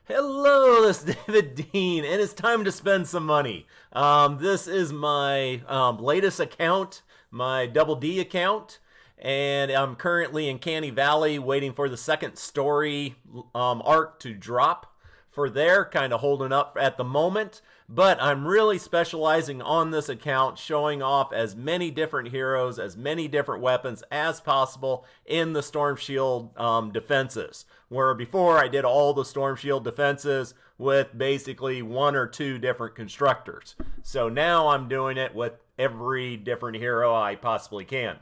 Hello, this is David Dean, and it's time to spend some money. This is my latest account, my Double D account, and I'm currently in Canny Valley waiting for the second story arc to drop for there, kind of holding up at the moment. But I'm really specializing on this account, showing off as many different heroes, as many different weapons as possible in the Storm Shield defenses. Where before I did all the Storm Shield defenses with basically one or two different constructors. So now I'm doing it with every different hero I possibly can.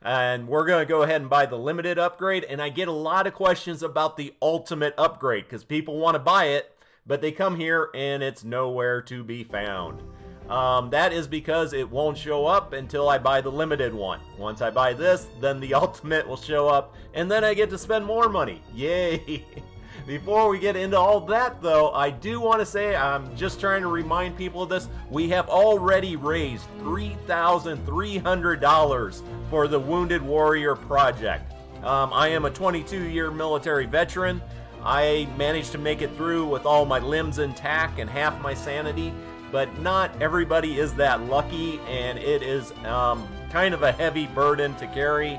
And we're going to go ahead and buy the limited upgrade. And I get a lot of questions about the ultimate upgrade because people want to buy it, but they come here and it's nowhere to be found. That is because it won't show up until I buy the limited one. Once I buy this, then the ultimate will show up, and then I get to spend more money. Yay! Before we get into all that, though, I do want to say, I'm just trying to remind people of this, we have already raised $3,300 for the Wounded Warrior Project. I am a 22-year military veteran. I managed to make it through with all my limbs intact and half my sanity, but not everybody is that lucky, and it is kind of a heavy burden to carry,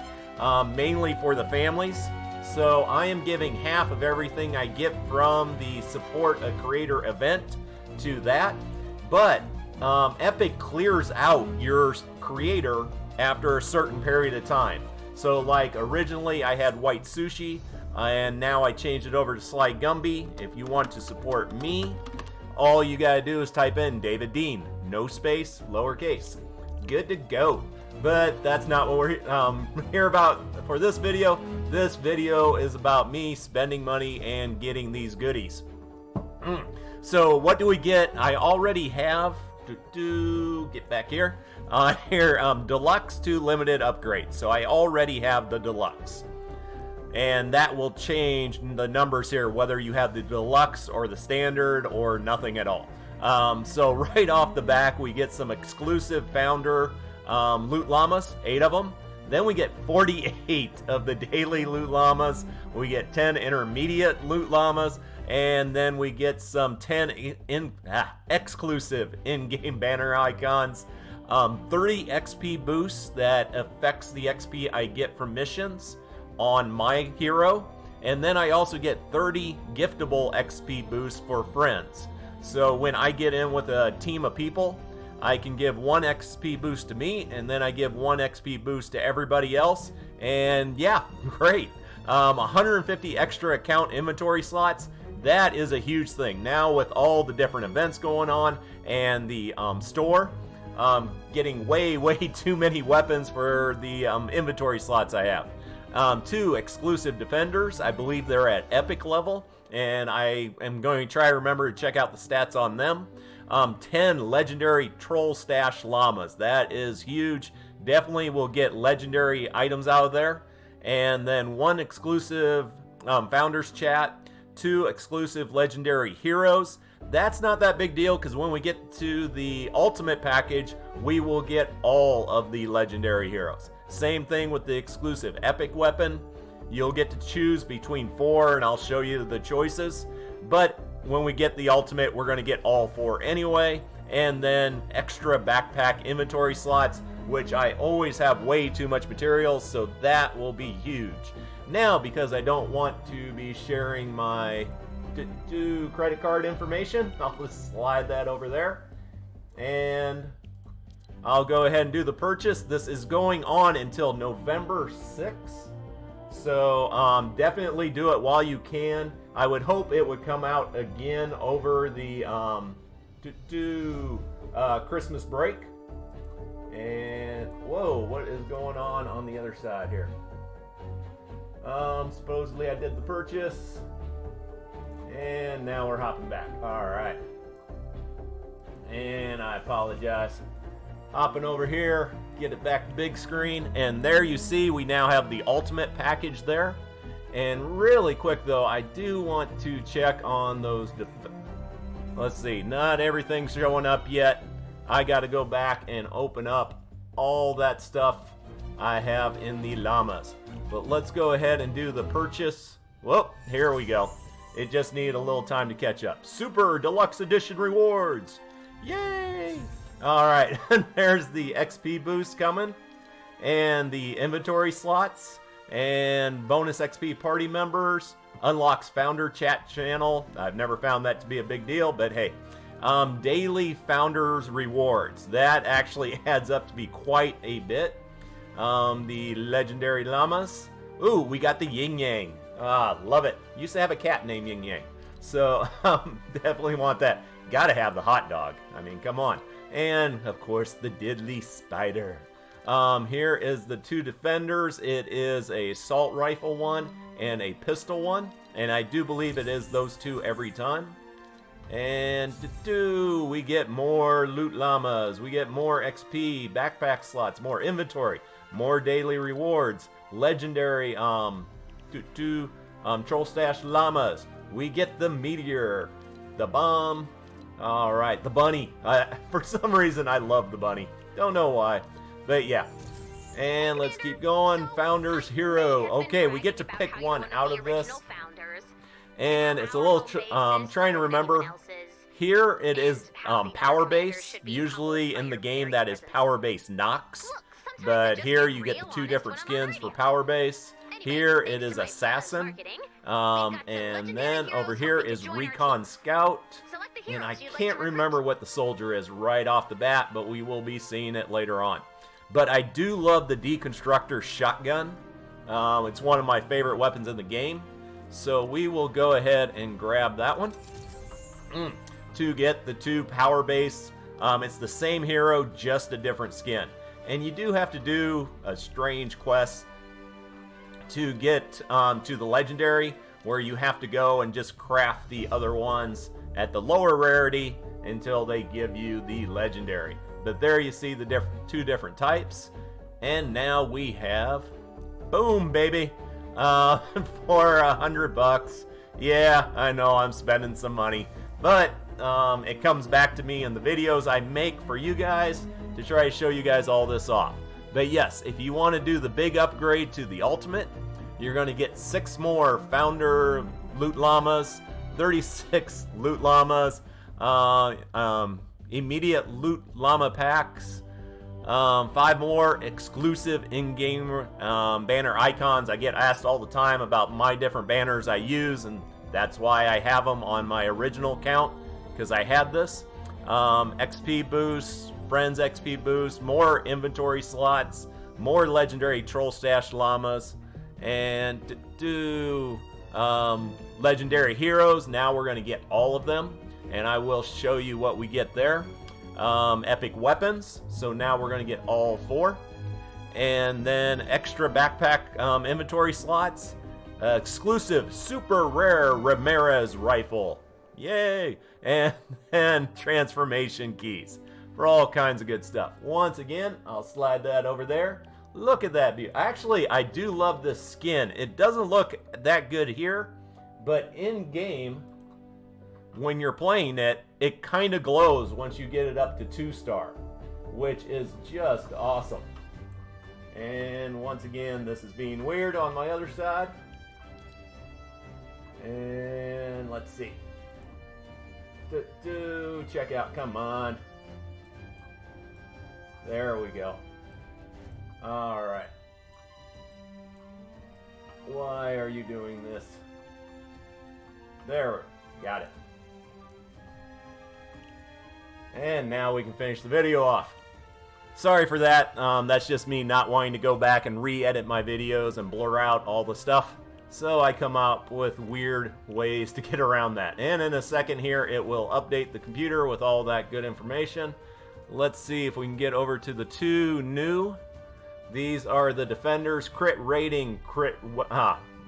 mainly for the families. So I am giving half of everything I get from the Support a Creator event to that, but Epic clears out your creator after a certain period of time. So like originally I had White Sushi, and now I changed it over to Sly Gumby. If you want to support me, all you gotta do is type in David Dean, no space, lowercase. Good to go. But that's not what we're here about for this video. This video is about me spending money and getting these goodies. So what do we get? I already have, get back here, deluxe to limited upgrade. So I already have the deluxe. And that will change the numbers here, whether you have the deluxe or the standard or nothing at all. So right off the back, we get some exclusive founder loot llamas, 8 of them. Then we get 48 of the daily loot llamas. We get 10 intermediate loot llamas. And then we get some 10 exclusive in-game banner icons. 30 XP boosts that affects the XP I get from missions on my hero, and then I also get 30 giftable XP boosts for friends. So when I get in with a team of people, I can give 1 XP boost to me, and then I give 1 XP boost to everybody else, and yeah, great. 150 extra account inventory slots. That is a huge thing. Now with all the different events going on and the store, getting way too many weapons for the inventory slots I have. 2 exclusive defenders. I believe they're at epic level, and I am going to try to remember to check out the stats on them. 10 legendary troll stash llamas. That is huge. Definitely will get legendary items out of there. And then 1 exclusive founders chat, 2 exclusive legendary heroes. That's not that big deal because when we get to the ultimate package, we will get all of the legendary heroes. Same thing with the exclusive epic weapon. You'll get to choose between 4, and I'll show you the choices. But when we get the ultimate, we're going to get all 4 anyway. And then extra backpack inventory slots, which I always have way too much material, so that will be huge. Now, because I don't want to be sharing my credit card information, I'll just slide that over there. And I'll go ahead and do the purchase. This is going on until November 6th. So definitely do it while you can. I would hope it would come out again over the Christmas break. And whoa, what is going on the other side here? Supposedly I did the purchase. And now we're hopping back. Alright. And I apologize. Hopping over here, get it back to big screen, and there you see we now have the ultimate package there. And really quick though, I do want to check on those. Let's see, not everything's showing up yet. I got to go back and open up all that stuff I have in the llamas. But let's go ahead and do the purchase. Whoop, here we go. It just needed a little time to catch up. Super Deluxe Edition rewards. Yay! Alright, there's the XP boost coming. And the inventory slots. And bonus XP party members. Unlocks founder chat channel. I've never found that to be a big deal, but hey. Daily founders rewards. That actually adds up to be quite a bit. The legendary llamas. Ooh, we got the yin yang. Love it. Used to have a cat named Yin Yang. So, definitely want that. Gotta have the hot dog. I mean, come on. And, of course, the diddly spider. Here is the two defenders. It is a assault rifle one and a pistol one. And I do believe it is those two every time. And we get more loot llamas. We get more XP, backpack slots, more inventory, more daily rewards, legendary troll stash llamas. We get the meteor, the bomb. All right, the bunny. For some reason, I love the bunny. Don't know why, but yeah. And let's keep going. Founders hero. Okay, we get to pick one out of this. And it's a little trying to remember. Here it is power base. Usually in the game that is power base Nox. But here you get the two different skins for power base. Here it is assassin. And then over here is Recon Scout. And I can't remember what the soldier is right off the bat, but we will be seeing it later on. But I do love the deconstructor shotgun. It's one of my favorite weapons in the game. So we will go ahead and grab that one to get the two power base. It's the same hero, just a different skin. And you do have to do a strange quest to get to the legendary, where you have to go and just craft the other ones at the lower rarity until they give you the legendary. But there you see the two different types. And now we have, boom, baby. For $100. Yeah, I know I'm spending some money, but it comes back to me in the videos I make for you guys to try to show you guys all this off. But yes, if you want to do the big upgrade to the ultimate, you're going to get 6 more founder loot llamas, 36 loot llamas, immediate loot llama packs, 5 more exclusive in-game banner icons. I get asked all the time about my different banners I use, and that's why I have them on my original account, because I had this. XP boost, friends XP boost, more inventory slots, more legendary troll stash llamas, and legendary heroes. Now we're going to get all of them, and I will show you what we get there. Epic weapons, so now we're going to get all 4. And then extra backpack inventory slots. Exclusive super rare Ramirez rifle. Yay! And transformation keys for all kinds of good stuff. Once again, I'll slide that over there. Look at that view. Actually, I do love this skin. It doesn't look that good here, but in game, when you're playing it, it kind of glows once you get it up to 2-star, which is just awesome. And once again, this is being weird on my other side. And let's see. Check out, come on. There we go. All right. Why are you doing this? There, got it. And now we can finish the video off. Sorry for that. That's just me not wanting to go back and re-edit my videos and blur out all the stuff. So I come up with weird ways to get around that. And in a second here, it will update the computer with all that good information. Let's see if we can get over to the 2 new. These are the defenders: crit rating,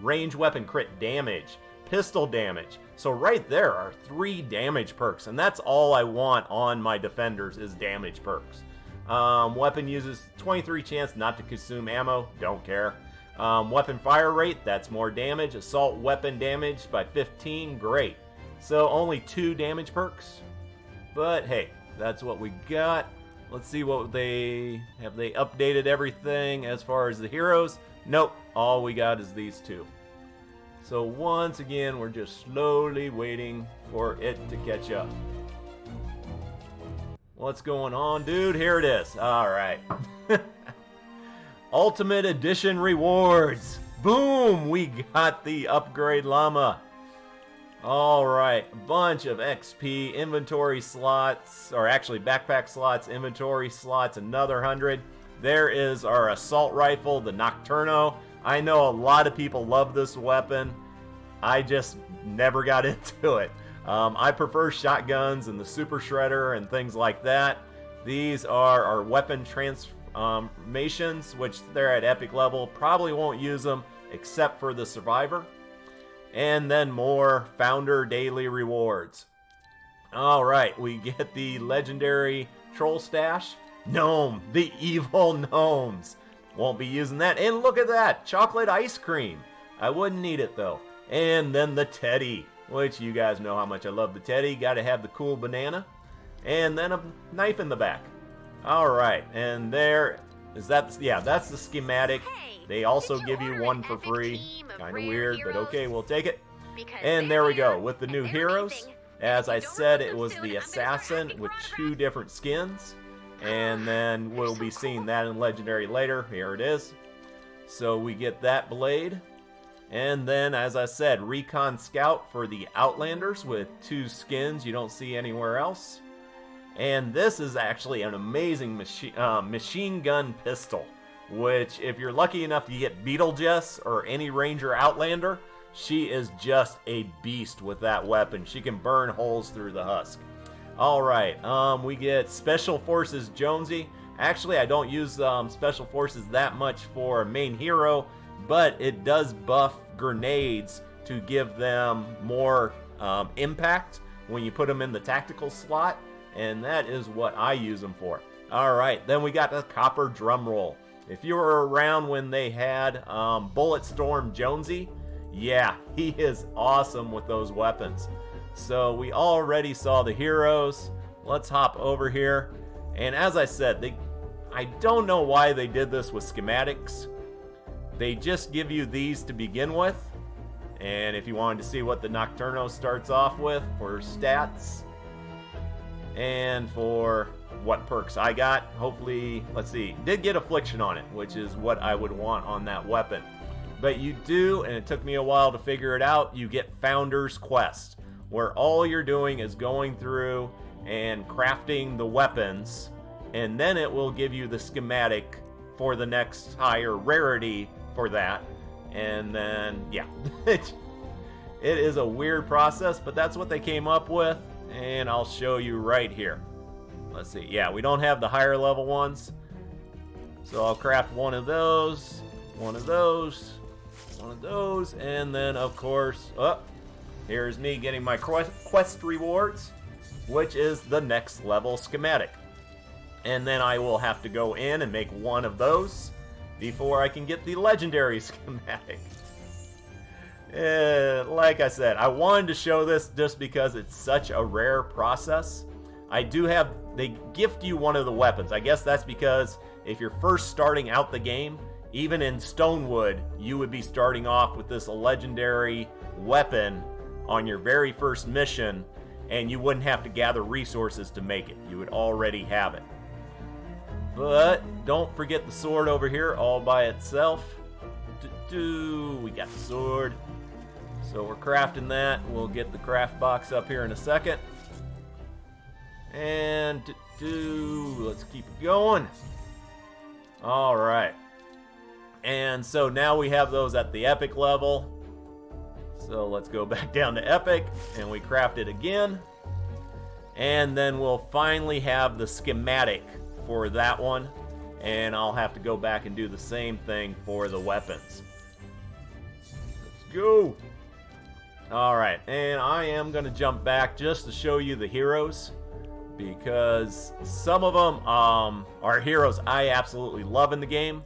range weapon crit damage, pistol damage. So right there are 3 damage perks, and that's all I want on my defenders is damage perks. Weapon uses 23 chance not to consume ammo, don't care. Weapon fire rate, that's more damage. Assault weapon damage by 15, great. So only 2 damage perks, but hey, that's what we got. Let's see what have they updated everything as far as the heroes. Nope, all we got is these 2. So once again, we're just slowly waiting for it to catch up. What's going on, dude? Here it is. All right. Ultimate Edition rewards. Boom! We got the upgrade llama. All right, a bunch of XP, inventory slots, or actually backpack slots, inventory slots, another 100. There is our assault rifle, the Nocturno. I know a lot of people love this weapon. I just never got into it. I prefer shotguns and the Super Shredder and things like that. These are our weapon transformations, which they're at epic level. Probably won't use them except for the Survivor. And then more Founder Daily Rewards. Alright, we get the legendary Troll Stash. Gnome, the evil gnomes. Won't be using that. And look at that, chocolate ice cream. I wouldn't need it though. And then the Teddy, which you guys know how much I love the Teddy. Gotta have the cool banana. And then a knife in the back. Alright, and there is that. Yeah, that's the schematic. They also give you one for free. Kind of weird, but okay, we'll take it. And there we go, with the new heroes. As I said, it was the assassin with 2 different skins. And then we'll be seeing that in Legendary later. Here it is. So we get that blade. And then, as I said, Recon Scout for the Outlanders with 2 skins you don't see anywhere else. And this is actually an amazing machine gun pistol, which if you're lucky enough to get Beetlejuice or any Ranger Outlander, she is just a beast with that weapon. She can burn holes through the husk. Alright, we get Special Forces Jonesy. Actually, I don't use Special Forces that much for a main hero, but it does buff grenades to give them more impact when you put them in the tactical slot, and that is what I use them for. Alright, then we got the Copper Drumroll. If you were around when they had Bulletstorm Jonesy, yeah, he is awesome with those weapons. So we already saw the heroes. Let's hop over here. And as I said, I don't know why they did this with schematics. They just give you these to begin with. And if you wanted to see what the Nocturno starts off with for stats and for what perks I got, hopefully, let's see, did get Affliction on it, which is what I would want on that weapon. But you do, and it took me a while to figure it out, you get Founder's Quest, where all you're doing is going through and crafting the weapons, and then it will give you the schematic for the next higher rarity for that. And then, yeah, it is a weird process, but that's what they came up with, and I'll show you right here. Let's see, yeah, we don't have the higher level ones, so I'll craft one of those, one of those, one of those, and then, of course, here's me getting my quest rewards, which is the next level schematic. And then I will have to go in and make one of those before I can get the legendary schematic. Like I said, I wanted to show this just because it's such a rare process. They gift you one of the weapons. I guess that's because if you're first starting out the game, even in Stonewood, you would be starting off with this legendary weapon on your very first mission, and you wouldn't have to gather resources to make it. You would already have it. But don't forget the sword over here all by itself. We got the sword. So we're crafting that. We'll get the craft box up here in a second. And let's keep it going. All right. And so now we have those at the epic level. So let's go back down to epic and we craft it again. And then we'll finally have the schematic for that one. And I'll have to go back and do the same thing for the weapons. Let's go. All right, and I am going to jump back just to show you the heroes, because some of them are heroes I absolutely love in the game,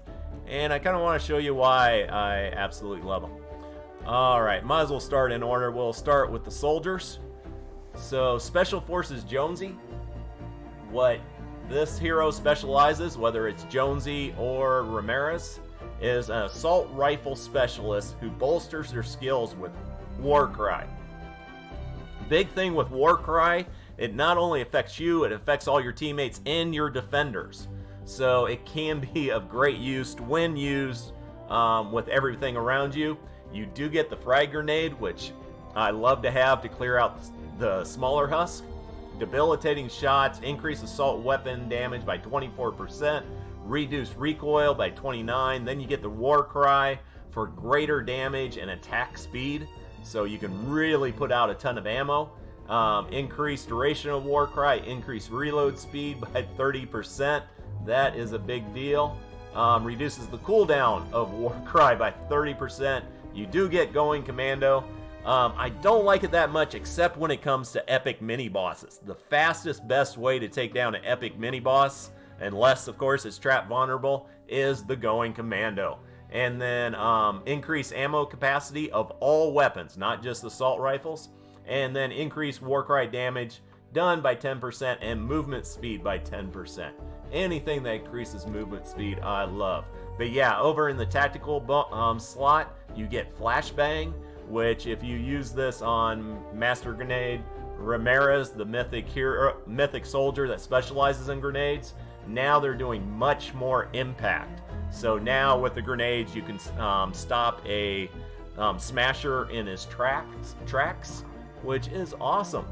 and I kind of want to show you why I absolutely love them. All right, might as well start in order. We'll start with the soldiers. So Special Forces Jonesy, what this hero specializes, whether it's Jonesy or Ramirez, is an assault rifle specialist who bolsters their skills with Warcry. Big thing with Warcry, it not only affects you, it affects all your teammates and your defenders. So it can be of great use when used with everything around you. You do get the frag grenade, which I love to have to clear out the smaller husk. Debilitating shots, increase assault weapon damage by 24%, reduce recoil by 29%. Then you get the war cry for greater damage and attack speed, so you can really put out a ton of ammo. Increase duration of war cry, increase reload speed by 30%. That is a big deal. Reduces the cooldown of war cry by 30%. You do get going commando. I don't like it that much except when it comes to epic mini bosses. The fastest, best way to take down an epic mini boss, unless of course it's trap vulnerable, is the going commando. And then increase ammo capacity of all weapons, not just assault rifles. And then increase warcry damage done by 10% and movement speed by 10%. Anything that increases movement speed, I love. But yeah, over in the tactical slot, you get flashbang, which if you use this on Master Grenade Ramirez, the mythic soldier that specializes in grenades, now they're doing much more impact. So now with the grenades, you can stop a smasher in his tracks, which is awesome.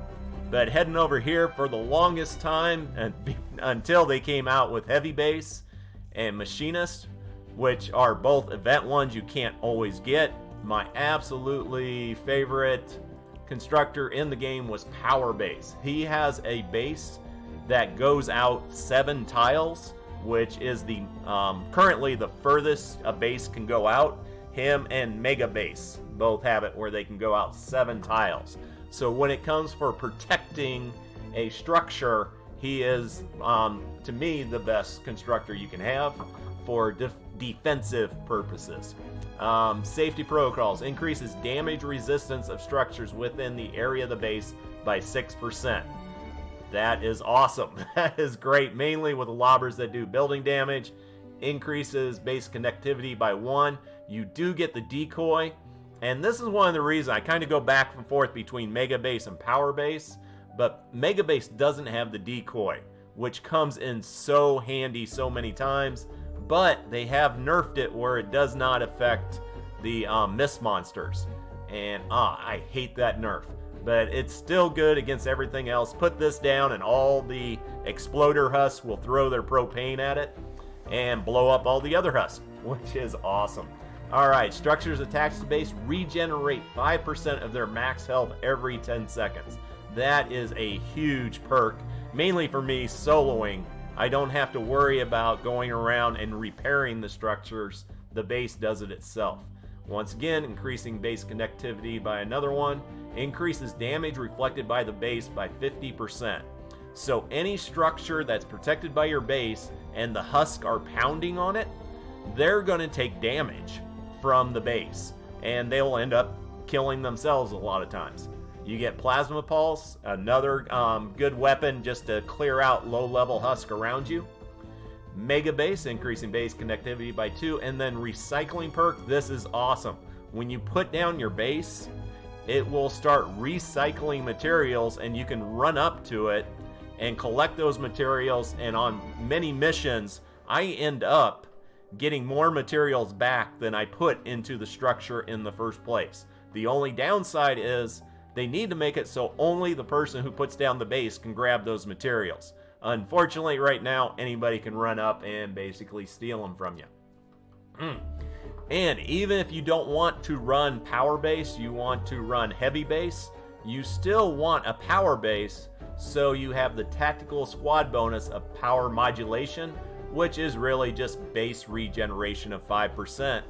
But heading over here for the longest time, until they came out with HeavyBase and Machinist, which are both event ones you can't always get. My absolutely favorite constructor in the game was PowerBase. He has a base that goes out 7 tiles, which is the currently the furthest a base can go out. Him and MegaBase both have it where they can go out 7 tiles. So when it comes for protecting a structure, he is, to me, the best constructor you can have for defensive purposes. Safety protocols increases damage resistance of structures within the area of the base by 6%. That is awesome. That is great, mainly with the lobbers that do building damage. Increases base connectivity by 1. You do get the decoy, and this is one of the reasons I kind of go back and forth between MegaBase and PowerBase, but MegaBase doesn't have the decoy, which comes in so handy so many times. But they have nerfed it where it does not affect the mist monsters. And I hate that nerf. But it's still good against everything else. Put this down and all the exploder husks will throw their propane at it and blow up all the other husks, which is awesome. Alright, structures attached to base regenerate 5% of their max health every 10 seconds. That is a huge perk, mainly for me soloing. I don't have to worry about going around and repairing the structures. The base does it itself. Once again, increasing base connectivity by another 1. Increases damage reflected by the base by 50%. So any structure that's protected by your base and the husk are pounding on it, they're going to take damage from the base. And they'll end up killing themselves a lot of times. You get Plasma Pulse, another good weapon just to clear out low-level husk around you. Mega Base, increasing base connectivity by 2. And then Recycling perk, this is awesome. When you put down your base, it will start recycling materials, and you can run up to it and collect those materials. And on many missions, I end up getting more materials back than I put into the structure in the first place. The only downside is they need to make it so only the person who puts down the base can grab those materials. Unfortunately, right now, anybody can run up and basically steal them from you. And even if you don't want to run power base, you want to run heavy base, you still want a power base, so you have the tactical squad bonus of power modulation, which is really just base regeneration of 5%,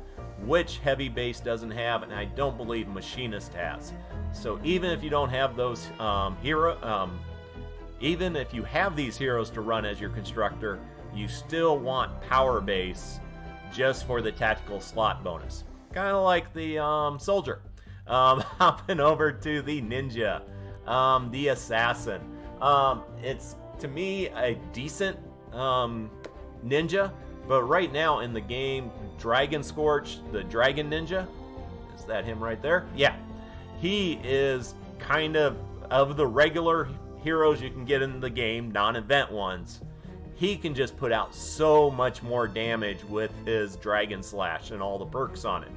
which heavy base doesn't have, and I don't believe Machinist has. So even if you don't have those even if you have these heroes to run as your constructor, you still want power base just for the tactical slot bonus. Kind of like the soldier. Hopping over to the ninja, the assassin. It's, to me, a decent ninja But right now in the game, Dragon Scorch, the Dragon Ninja, is that him right there? Yeah. He is kind of the regular heroes you can get in the game, non-event ones. He can just put out so much more damage with his Dragon Slash and all the perks on it.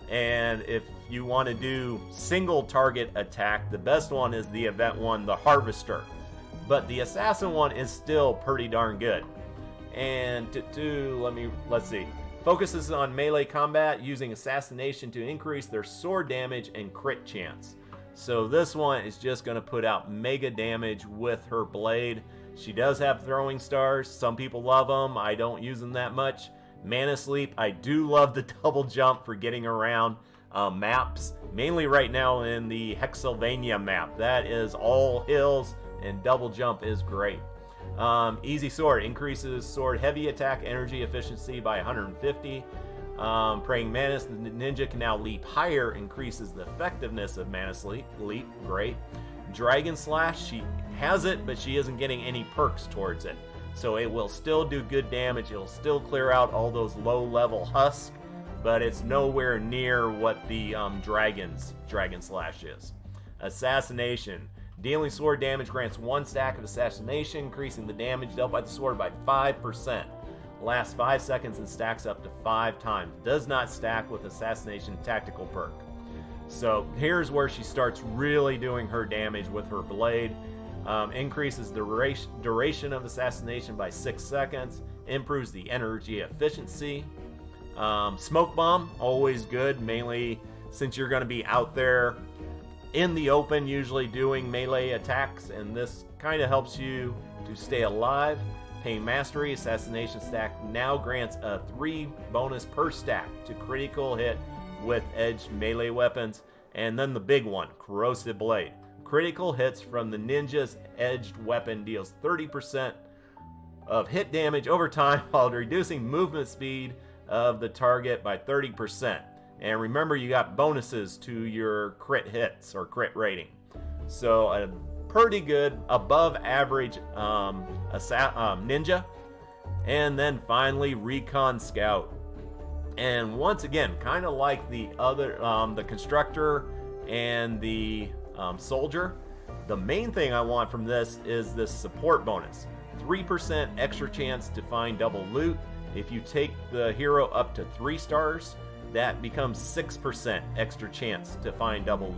And if you want to do single target attack, the best one is the event one, the Harvester. But the Assassin one is still pretty darn good. And let's see. Focuses on melee combat using assassination to increase their sword damage and crit chance. So this one is just going to put out mega damage with her blade. She does have throwing stars. Some people love them. I don't use them that much. Mana Sleep, I do love the double jump for getting around maps. Mainly right now in the Hexylvania map. That is all hills and double jump is great. Easy Sword increases sword heavy attack energy efficiency by 150. Praying Mantis, the ninja can now leap higher, increases the effectiveness of Mana Leap. Great. Dragon Slash, she has it, but she isn't getting any perks towards it. So it will still do good damage. It'll still clear out all those low level husks, but it's nowhere near what the Dragon Slash is. Assassination. Dealing sword damage grants 1 stack of assassination, increasing the damage dealt by the sword by 5%. Lasts 5 seconds and stacks up to 5 times. Does not stack with assassination tactical perk. So here's where she starts really doing her damage with her blade. Increases the duration of assassination by 6 seconds. Improves the energy efficiency. Smoke Bomb, always good, mainly since you're going to be out there in the open, usually doing melee attacks, and this kind of helps you to stay alive. Pain Mastery, assassination stack now grants a 3 bonus per stack to critical hit with edged melee weapons. And then the big one, Corrosive Blade. Critical hits from the ninja's edged weapon deals 30% of hit damage over time while reducing movement speed of the target by 30%. And remember, you got bonuses to your crit hits or crit rating. So a pretty good, above average ninja. And then finally, Recon Scout. And once again, kind of like the other, the Constructor and the Soldier, the main thing I want from this is this support bonus. 3% extra chance to find double loot. If you take the hero up to 3 stars, that becomes 6% extra chance to find double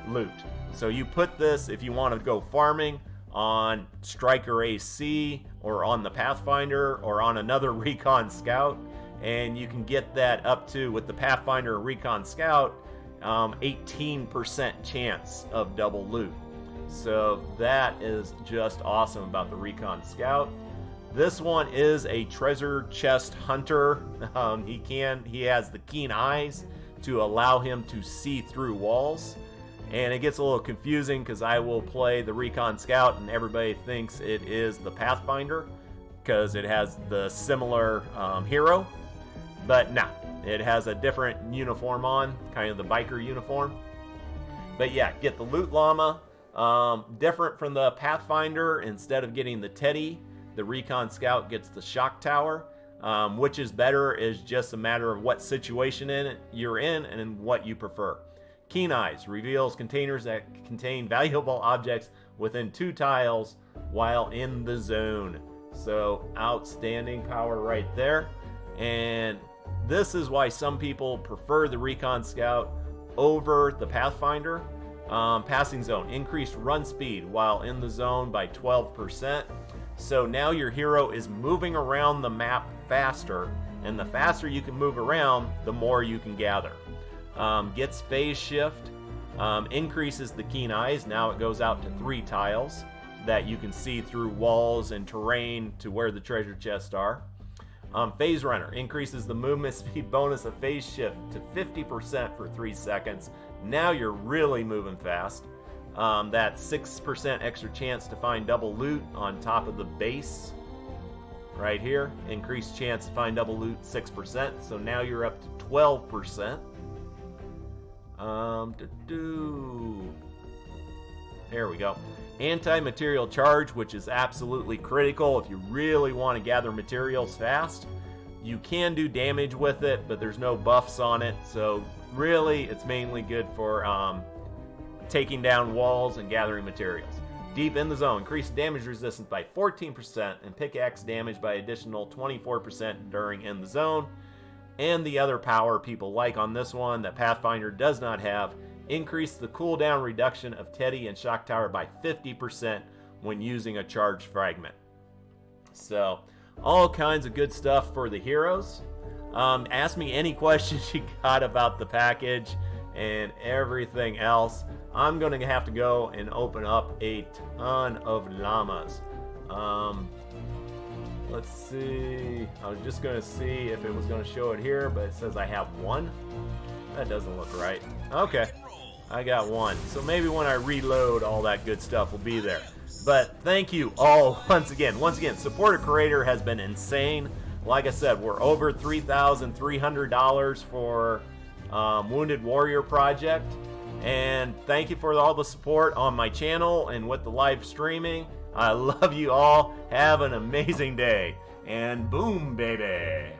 loot. So you put this, if you want to go farming, on Striker AC or on the Pathfinder or on another Recon Scout, and you can get that up to, with the Pathfinder or Recon Scout, 18% chance of double loot. So that is just awesome about the Recon Scout. This one is a treasure chest hunter. He has the keen eyes to allow him to see through walls. And it gets a little confusing because I will play the Recon Scout and everybody thinks it is the Pathfinder because it has the similar hero. But nah, it has a different uniform on, kind of the biker uniform. But yeah, get the Loot Llama. Different from the Pathfinder, instead of getting the Teddy, the Recon Scout gets the Shock Tower. Which is better is just a matter of what situation you're in and what you prefer. Keen Eyes reveals containers that contain valuable objects within 2 tiles while in the zone. So outstanding power right there. And this is why some people prefer the Recon Scout over the Pathfinder. Passing zone, increased run speed while in the zone by 12%. So now your hero is moving around the map faster, and the faster you can move around, the more you can gather. Gets phase shift, increases the keen eyes. Now it goes out to 3 tiles that you can see through walls and terrain to where the treasure chests are. Phase Runner increases the movement speed bonus of phase shift to 50% for 3 seconds. Now you're really moving fast. That 6% extra chance to find double loot on top of the base right here. Increased chance to find double loot 6%. So now you're up to 12%. There we go. Anti-material charge, which is absolutely critical if you really want to gather materials fast. You can do damage with it, but there's no buffs on it, so really it's mainly good for taking down walls and gathering materials. Deep in the Zone, increase damage resistance by 14% and pickaxe damage by additional 24% during in the zone. And the other power people like on this one that Pathfinder does not have, increase the cooldown reduction of Teddy and Shock Tower by 50% when using a charged fragment. So, all kinds of good stuff for the heroes. Ask me any questions you got about the package and everything else. I'm going to have to go and open up a ton of llamas. Let's see. I was just going to see if it was going to show it here, but it says I have one. That doesn't look right. Okay, I got one. So maybe when I reload, all that good stuff will be there. But thank you all once again. Supporter Creator has been insane. Like I said, we're over $3,300 for Wounded Warrior Project. And thank you for all the support on my channel and with the live streaming. I love you all. Have an amazing day. And boom, baby.